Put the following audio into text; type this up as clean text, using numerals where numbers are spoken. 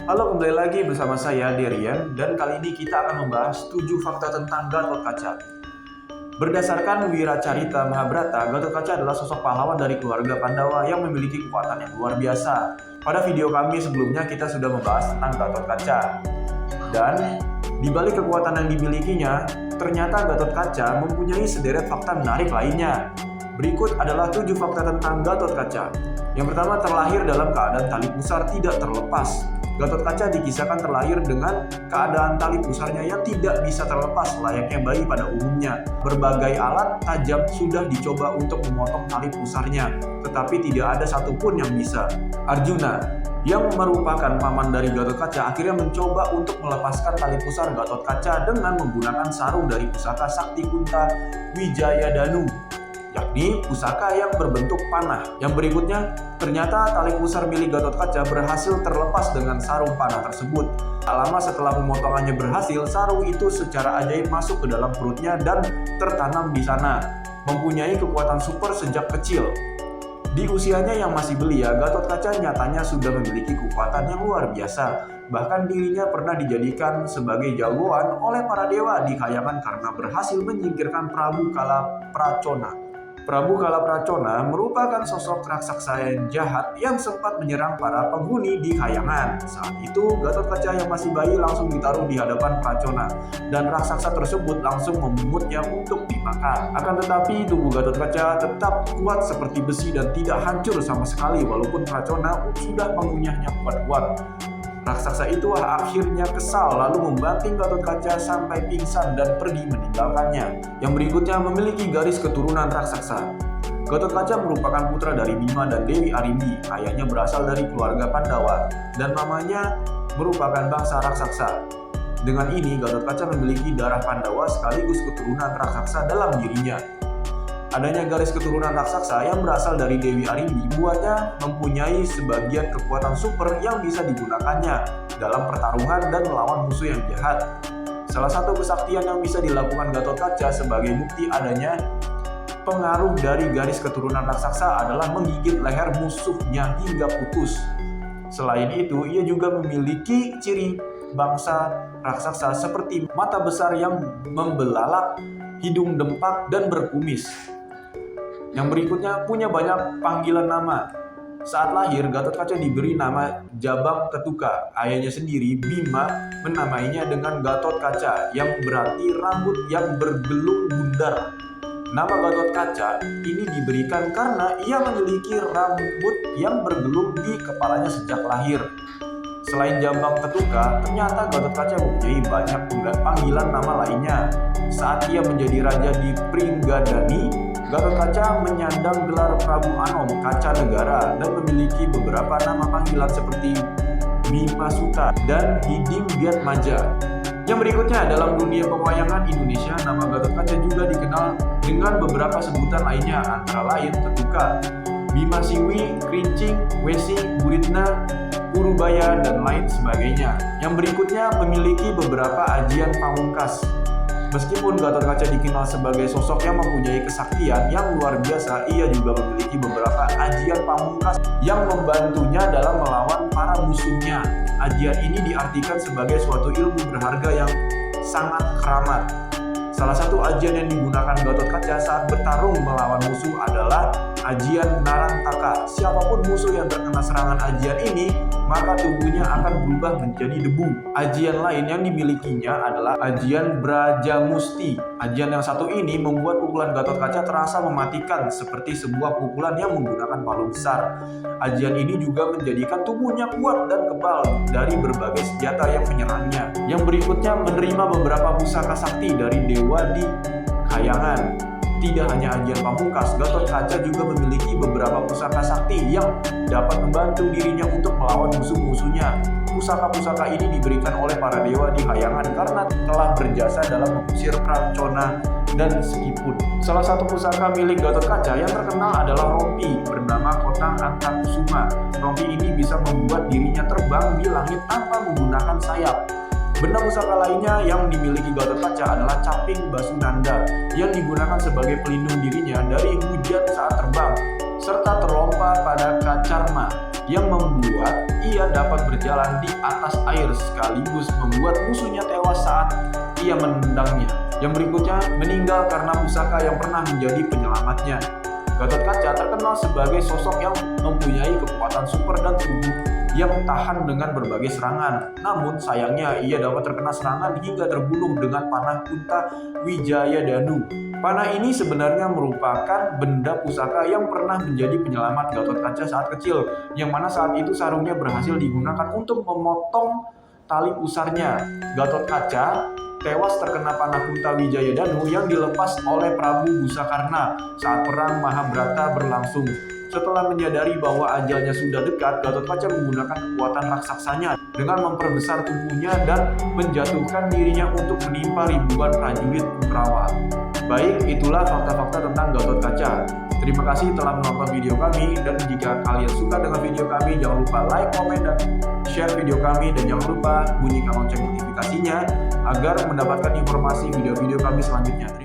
Halo, kembali lagi bersama saya Derian, dan kali ini kita akan membahas 7 fakta tentang Gatotkaca. Berdasarkan Wiracarita Mahabharata, Gatotkaca adalah sosok pahlawan dari keluarga Pandawa yang memiliki kekuatan yang luar biasa. Pada video kami sebelumnya kita sudah membahas tentang Gatotkaca. Dan di balik kekuatan yang dimilikinya, ternyata Gatotkaca mempunyai sederet fakta menarik lainnya. Berikut adalah 7 fakta tentang Gatotkaca. Yang pertama, terlahir dalam keadaan tali pusar tidak terlepas. Gatotkaca dikisahkan terlahir dengan keadaan tali pusarnya yang tidak bisa terlepas layaknya bayi pada umumnya. Berbagai alat tajam sudah dicoba untuk memotong tali pusarnya, tetapi tidak ada satupun yang bisa. Arjuna, yang merupakan paman dari Gatotkaca, akhirnya mencoba untuk melepaskan tali pusar Gatotkaca dengan menggunakan sarung dari pusaka Sakti Kunta Wijayadanu, yakni pusaka yang berbentuk panah. Yang berikutnya, ternyata tali pusar milik Gatotkaca berhasil terlepas dengan sarung panah tersebut. Tak lama setelah pemotongannya berhasil, sarung itu secara ajaib masuk ke dalam perutnya dan tertanam di sana. Mempunyai kekuatan super sejak kecil. Di usianya yang masih belia, Gatotkaca nyatanya sudah memiliki kekuatan yang luar biasa. Bahkan dirinya pernah dijadikan sebagai jagoan oleh para dewa di Khayangan karena berhasil menyingkirkan Prabu Kalapracona. Prabu Kalapracona merupakan sosok raksasa yang jahat yang sempat menyerang para penghuni di Khayangan. Saat itu, Gatotkaca yang masih bayi langsung ditaruh di hadapan Pracona, dan raksasa tersebut langsung memungutnya untuk dimakan. Akan tetapi, tubuh Gatotkaca tetap kuat seperti besi dan tidak hancur sama sekali walaupun Pracona sudah mengunyahnya kuat-kuat. Raksasa itu akhirnya kesal lalu membanting Gatotkaca sampai pingsan dan pergi meninggalkannya. Yang berikutnya memiliki garis keturunan raksasa. Gatotkaca merupakan putra dari Bima dan Dewi Arimbi. Ayahnya berasal dari keluarga Pandawa dan mamanya merupakan bangsa raksasa. Dengan ini Gatotkaca memiliki darah Pandawa sekaligus keturunan raksasa dalam dirinya. Adanya garis keturunan raksasa yang berasal dari Dewi Arimbi buatnya mempunyai sebagian kekuatan super yang bisa digunakannya dalam pertarungan dan melawan musuh yang jahat. Salah satu kesaktian yang bisa dilakukan Gatotkaca sebagai bukti adanya pengaruh dari garis keturunan raksasa adalah menggigit leher musuhnya hingga putus. Selain itu, ia juga memiliki ciri bangsa raksasa seperti mata besar yang membelalak, hidung dempak, dan berkumis. Yang berikutnya punya banyak panggilan nama. Saat lahir, Gatotkaca diberi nama Jabang Ketuka. Ayahnya sendiri, Bima, menamainya dengan Gatotkaca, yang berarti rambut yang bergelung bundar. Nama Gatotkaca ini diberikan karena ia memiliki rambut yang bergelung di kepalanya sejak lahir. Selain Jabang Ketuka, ternyata Gatotkaca mempunyai banyak panggilan nama lainnya. Saat ia menjadi raja di Pringgadani, Gatotkaca menyandang gelar Prabu Anom Kaca Negara dan memiliki beberapa nama panggilan seperti Bimasuta dan Hidimbiatmaja. Yang berikutnya, dalam dunia pewayangan Indonesia, nama Gatotkaca juga dikenal dengan beberapa sebutan lainnya, antara lain Ketuka, Bimasiwi, Krincing, Wesi, Guritna, Purubaya, dan lain sebagainya. Yang berikutnya memiliki beberapa ajian pamungkas. Meskipun Gatotkaca dikenal sebagai sosok yang mempunyai kesaktian yang luar biasa, ia juga memiliki beberapa ajian pamungkas yang membantunya dalam melawan para musuhnya. Ajian ini diartikan sebagai suatu ilmu berharga yang sangat keramat. Salah satu ajian yang digunakan Gatotkaca saat bertarung melawan musuh adalah ajian Narantaka. Siapapun musuh yang terkena serangan ajian ini, maka tubuhnya akan berubah menjadi debu. Ajian lain yang dimilikinya adalah ajian Brajamusti. Ajian yang satu ini membuat pukulan Gatotkaca terasa mematikan seperti sebuah pukulan yang menggunakan palu besar. Ajian ini juga menjadikan tubuhnya kuat dan kebal dari berbagai senjata yang menyerangnya. Yang berikutnya menerima beberapa pusaka sakti dari dewa di Khayangan. Tidak hanya ajian pamungkas, Gatotkaca juga memiliki beberapa pusaka sakti yang dapat membantu dirinya untuk melawan musuh-musuhnya. Pusaka-pusaka ini diberikan oleh para dewa di Khayangan karena telah berjasa dalam mengusir Pracona dan Sekipun. Salah satu pusaka milik Gatotkaca yang terkenal adalah rompi bernama Kotang Antakusuma. Rompi ini bisa membuat dirinya terbang di langit tanpa menggunakan sayap. Benda pusaka lainnya yang dimiliki Gatotkaca adalah caping Basunanda yang digunakan sebagai pelindung dirinya dari hujan saat terbang. serta terlompa pada Kacarma yang membuat ia dapat berjalan di atas air sekaligus membuat musuhnya tewas saat ia menendangnya. Yang berikutnya, meninggal karena pusaka yang pernah menjadi penyelamatnya. Gatotkaca terkenal sebagai sosok yang mempunyai kekuatan super dan tubuh yang tahan dengan berbagai serangan. Namun sayangnya ia dapat terkena serangan hingga terbunuh dengan panah Kunta Wijayadanu. Panah ini sebenarnya merupakan benda pusaka yang pernah menjadi penyelamat Gatotkaca saat kecil, yang mana saat itu sarungnya berhasil digunakan untuk memotong tali pusarnya. Gatotkaca tewas terkena panah Kunta Wijayadanu yang dilepas oleh Prabu Busakarna saat perang Mahabharata berlangsung. Setelah menyadari bahwa ajalnya sudah dekat, Gatotkaca menggunakan kekuatan raksasanya dengan memperbesar tubuhnya dan menjatuhkan dirinya untuk menimpa ribuan prajurit Kurawa. Baik, itulah fakta-fakta tentang Gatotkaca. Terima kasih telah menonton video kami, dan jika kalian suka dengan video kami, jangan lupa like, komen, dan share video kami, dan jangan lupa bunyikan lonceng notifikasinya agar mendapatkan informasi video-video kami selanjutnya.